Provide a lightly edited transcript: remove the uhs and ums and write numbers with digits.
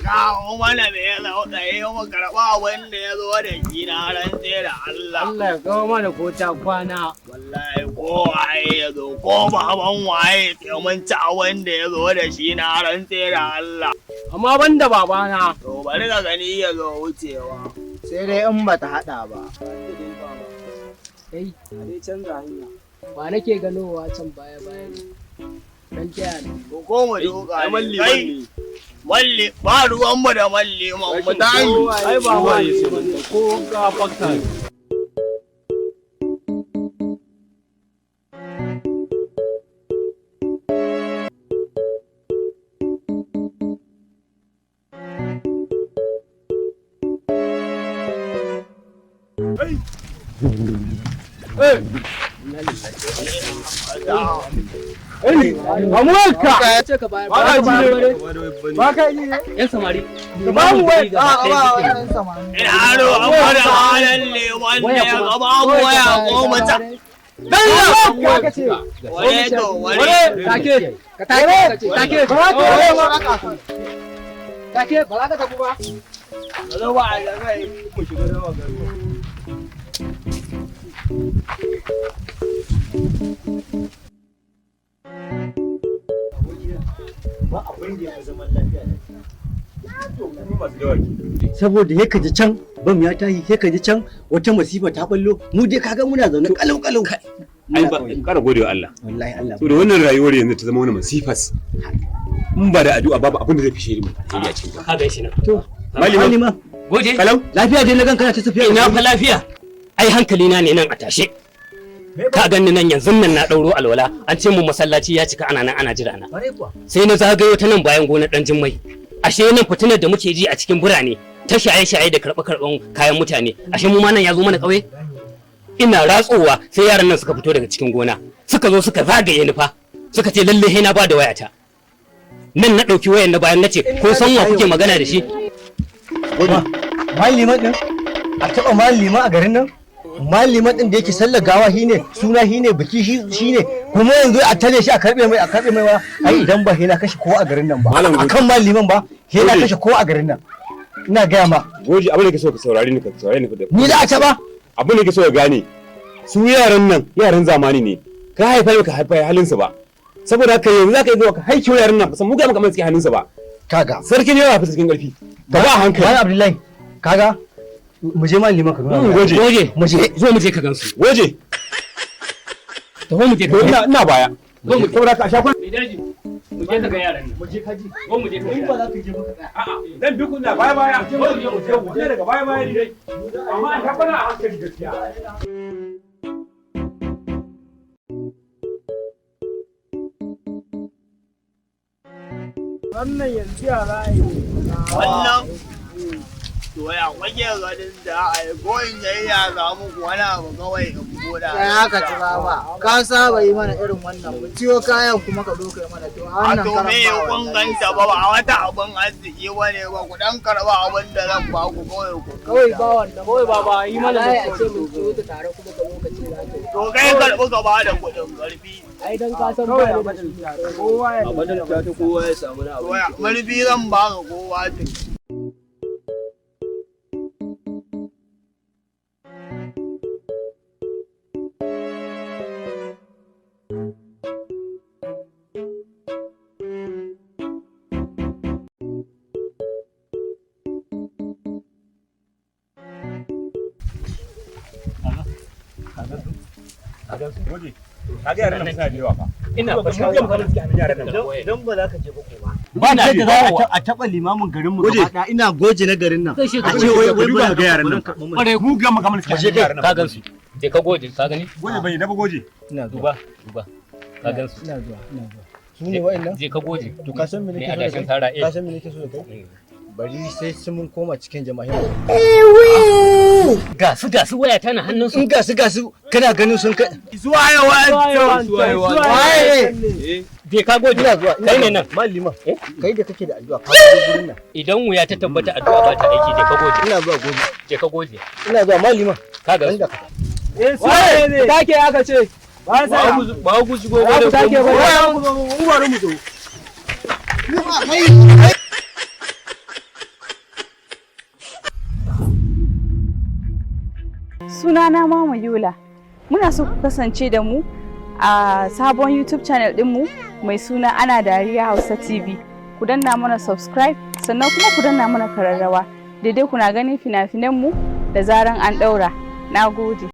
kawo mana mai tsautsaye mu karɓa wanda ya zo da shi na rantse da Allah. Allah ya kawo mana ko ta kwana. Wallahi ko waye ya zo ko baban waye sai mun ci wanda ya zo da shi na rantse da Allah. Amma banda babana. To bari ka gani ya zo wucewa. Sai dai in bata haɗa ba. Kai, A dai canza hanya. ba nake ganowa can baya ne. Dan taya ne. Ko mu duka ne. Kai, malli ba ruwan mu da malli mu tayi. Ai ba wai ko ga fakta. Amurka! Ya ce ka bayar ba ka yi ne? Yan samari. Ka ba mu wai. Yan samari. Ina haro an fara halin ne wanda ya gaba mu waya ko mata. Dalla! Ka ce. Wale to wale. Take. Ka take. Take. Take ba za ka tafi ba. Zo ba a kai mu shiga rawa gari. Ba abin da ya zaman lafiya saboda ya kaji can bam ya tashi sai kaji can wata masifa ta ballo mu dai kaga muna zaune kalau ai ba kara gode wa Allah wallahi Allah to da wannan rayuwar yanzu ta zama wani masifas in ba da addu'a babu abin da zai fishe mu a cikin ta ka gaishe nan to malima gode kalau lafiya dai na ganka ta tafiya ina fa lafiya ai hankali na ne nan a tashe ka ganni nan yanzu nan na dauro alwala an ce mu masallaci ya cika ana nan ana jira na sai na zagayo ta nan bayan gonar dan jimmai ashe nan fitinar da muke ji a cikin birane ta shaye-shaye da karɓe-karɓen kayan mutane ashe mu ma nan ya zo mana ƙauye ina ratsowa sai yaran nan suka fito daga cikin gona suka zo suka zagaye ni fa suka ce lalle na ba da wayata nan na ɗauki wayan na bayan na ce ko san wa kuke magana da shi malima din a taɓa malima a garin nan malima din da yake sallar gawa shine suna shine biki shine kuma yanzu a tare shi a karbe mai wa ai idan ba na kashe kowa a garin nan ba akan maliman ba na kashe kowa a garin nan ina gaya ma goji abin da ke so ka saurari ni ni da a ta ba abin da ke so ka gane su yaran nan yaran zamani ne ka haifa ka haifa halin su ba saboda haka yanzu zaka yi zuwa ka haike yaran nan san mu ga maka cikin halin su ba kaga sarki ne ya fi cikin karfi ba hankali wani abdullahi kaga mu je malima ka nuna goje zo mu je ka gansu goje to mu je ka ina baya zo mu saboda ka sha kun mu je ka ga yaran nan mu je kaji zo mu je ka in ba za ka je baka tsaya a'a dan duk na baya mu je daga baya ne dai amma an tabbata a hankali gaskiya wannan yanzu ya ra'ayi Wannan to ya kwage ganin da a yi goyin yayya za mu wani abu kawai in buɗa. sai haka ci ba ka saba yi mana irin wannan mu ciwo kayan kuma ka doka mana to a A wannan to karan me ya kunganta ba wata abin arziki ba ne ba ku dan karba abin da zan ba ku kawai ku. Kawai ba wannan. Kawai ba yi mana da a ce mun ciwo ta tare kuma ka zo ka ce za ka yi. To kai karɓi ka ba da kuɗin ƙarfi. Ai dan ka san ba da shi. kowa ya To ya marfi zan ba ka kowa ta. goje kaga yaran nan suna da yawa fa ina fa yaran nan dan ba za ka je ba kuma ba na da za a taɓa limamin garin mu gaba ɗaya ina goje na garin nan Kai shi ka a ce wai duba ga yaran nan Kware mu ga maka mun cikin yaran nan ka gansu je ka goje ka gani goje bai da ba goje ina zuwa duba ka gansu ina zuwa su ne wa'annan je ka goje to ka san me ne nake so adashin da tara kai ka san me nake so da kai bari sai sun mun koma cikin jama'a gasu waya tana hannun su in gasu kana ganin sun kai Zuwa yawa waye je ka goje ina zuwa kai ne nan malima kai da kake da addu'a ka zo gurin nan idan wuya ta tabbata addu'a ba ta aiki je ka goje ina zuwa gobe je ka goje ina zuwa malima ka gansu Waye ne? Take aka ce. Ba sai ba ku shigo ba ku take ba. mu zo mu zo Sunana Mama Yola. Muna so ku kasance da mu a sabon YouTube channel ɗinmu mai suna Ana Dariya Hausa TV. Ku danna mana subscribe sannan kuma ku danna mana kararrawa. Daidai kuna ganin fina-finanmu da zaran an ɗaura. Na gode.